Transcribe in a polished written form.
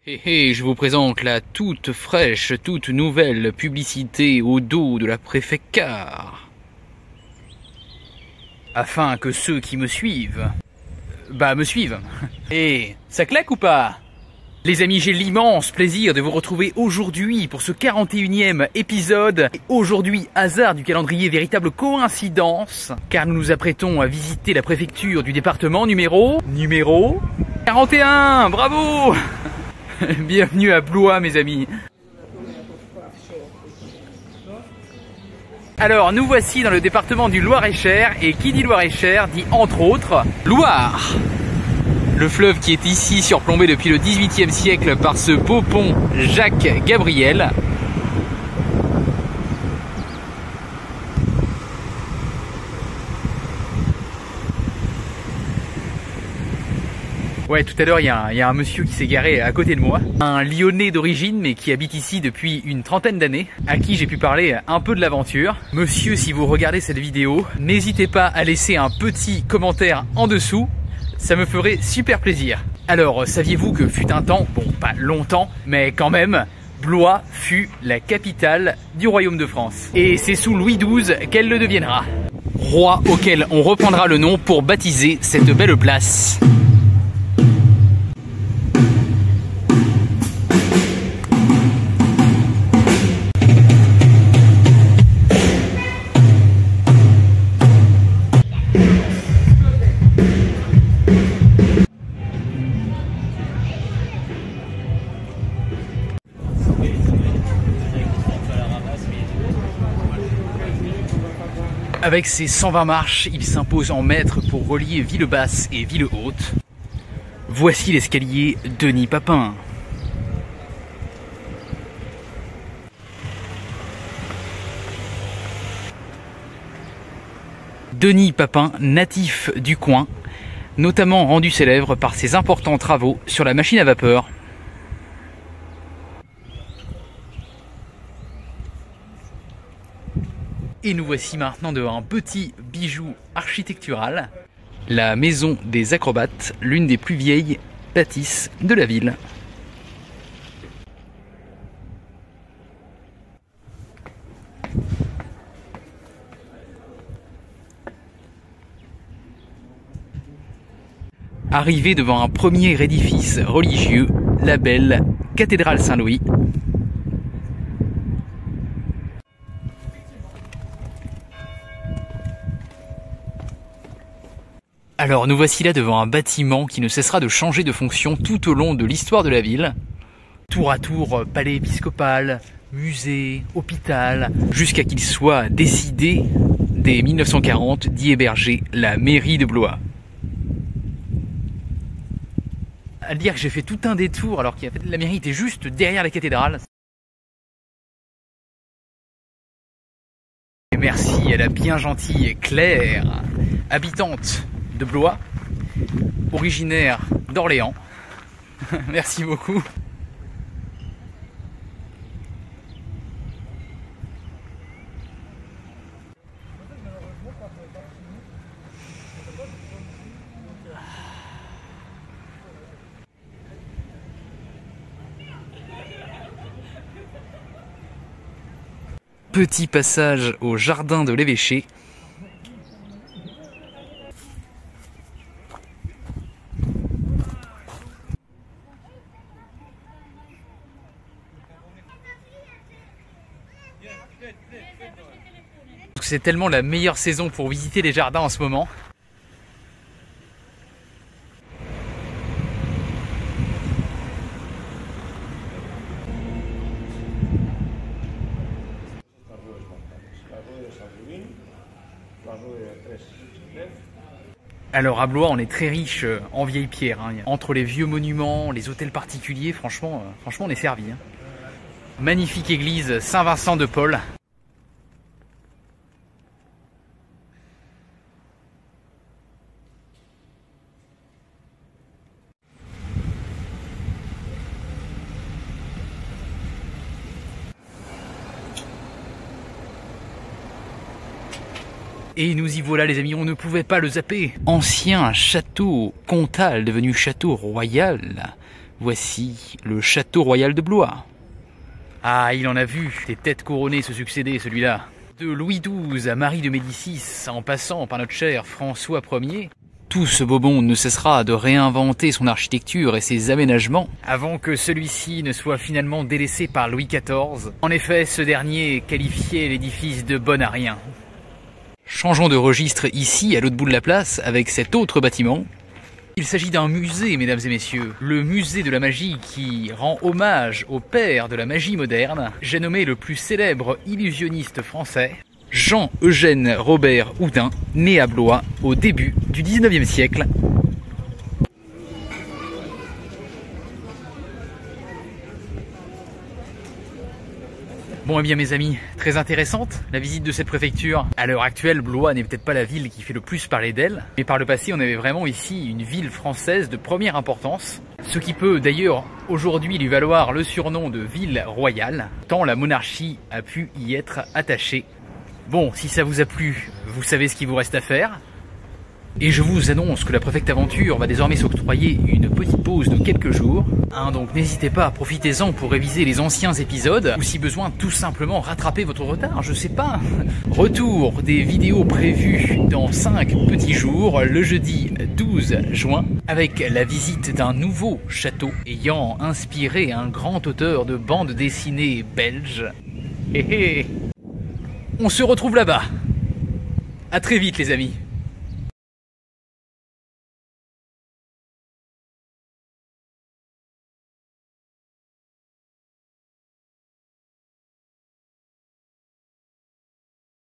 Hé hé, je vous présente la toute fraîche, toute nouvelle publicité au dos de la préfecture. Afin que ceux qui me suivent, me suivent. Et ça claque ou pas? Les amis, j'ai l'immense plaisir de vous retrouver aujourd'hui pour ce 41e épisode. Et aujourd'hui, hasard du calendrier, véritable coïncidence, car nous nous apprêtons à visiter la préfecture du département numéro 41. Bravo! Bienvenue à Blois, mes amis. Alors, nous voici dans le département du Loir-et-Cher, et qui dit Loir-et-Cher dit entre autres Loire. Le fleuve qui est ici surplombé depuis le XVIIIe siècle par ce beau pont Jacques Gabriel. Ouais, tout à l'heure, il y a un monsieur qui s'est garé à côté de moi. Un Lyonnais d'origine, mais qui habite ici depuis une trentaine d'années, à qui j'ai pu parler un peu de l'aventure. Monsieur, si vous regardez cette vidéo, n'hésitez pas à laisser un petit commentaire en dessous. Ça me ferait super plaisir. Alors, saviez-vous que fut un temps, bon, pas longtemps, mais quand même, Blois fut la capitale du royaume de France. Et c'est sous Louis XII qu'elle le deviendra. Roi auquel on reprendra le nom pour baptiser cette belle place. Avec ses 120 marches, il s'impose en maître pour relier ville basse et ville haute. Voici l'escalier Denis Papin. Denis Papin, natif du coin, notamment rendu célèbre par ses importants travaux sur la machine à vapeur. Et nous voici maintenant devant un petit bijou architectural, la maison des acrobates, l'une des plus vieilles bâtisses de la ville. Arrivé devant un premier édifice religieux, la belle cathédrale Saint-Louis. Alors nous voici là devant un bâtiment qui ne cessera de changer de fonction tout au long de l'histoire de la ville. Tour à tour, palais épiscopal, musée, hôpital, jusqu'à qu'il soit décidé, dès 1940, d'y héberger la mairie de Blois. À dire que j'ai fait tout un détour alors que la mairie était juste derrière la cathédrale. Et merci à la bien gentille Claire, habitante de Blois, originaire d'Orléans. Merci beaucoup. Petit passage au jardin de l'évêché. C'est tellement la meilleure saison pour visiter les jardins en ce moment. Alors à Blois, on est très riche en vieilles pierres. Hein. Entre les vieux monuments, les hôtels particuliers, franchement on est servi. Hein. Magnifique église Saint-Vincent de Paul. Et nous y voilà les amis, on ne pouvait pas le zapper. Ancien château comtal devenu château royal. Voici le château royal de Blois. Ah, il en a vu des têtes couronnées se succéder, celui-là. De Louis XII à Marie de Médicis, en passant par notre cher François Ier, tout ce beau monde ne cessera de réinventer son architecture et ses aménagements avant que celui-ci ne soit finalement délaissé par Louis XIV. En effet, ce dernier qualifiait l'édifice de bon à rien. Changeons de registre ici, à l'autre bout de la place, avec cet autre bâtiment. Il s'agit d'un musée, mesdames et messieurs, le musée de la magie qui rend hommage au père de la magie moderne. J'ai nommé le plus célèbre illusionniste français, Jean-Eugène Robert Houdin, né à Blois au début du 19e siècle. Bon, eh bien mes amis, très intéressante la visite de cette préfecture. À l'heure actuelle, Blois n'est peut-être pas la ville qui fait le plus parler d'elle, mais par le passé, on avait vraiment ici une ville française de première importance, ce qui peut d'ailleurs aujourd'hui lui valoir le surnom de ville royale, tant la monarchie a pu y être attachée. Bon, si ça vous a plu, vous savez ce qu'il vous reste à faire. Et je vous annonce que la Préfecte Aventure va désormais s'octroyer une petite pause de quelques jours. Donc n'hésitez pas, profitez-en pour réviser les anciens épisodes, ou si besoin, tout simplement rattraper votre retard, je sais pas. Retour des vidéos prévues dans 5 petits jours, le jeudi 12 juin, avec la visite d'un nouveau château ayant inspiré un grand auteur de bande dessinée belge. On se retrouve là-bas. À très vite les amis.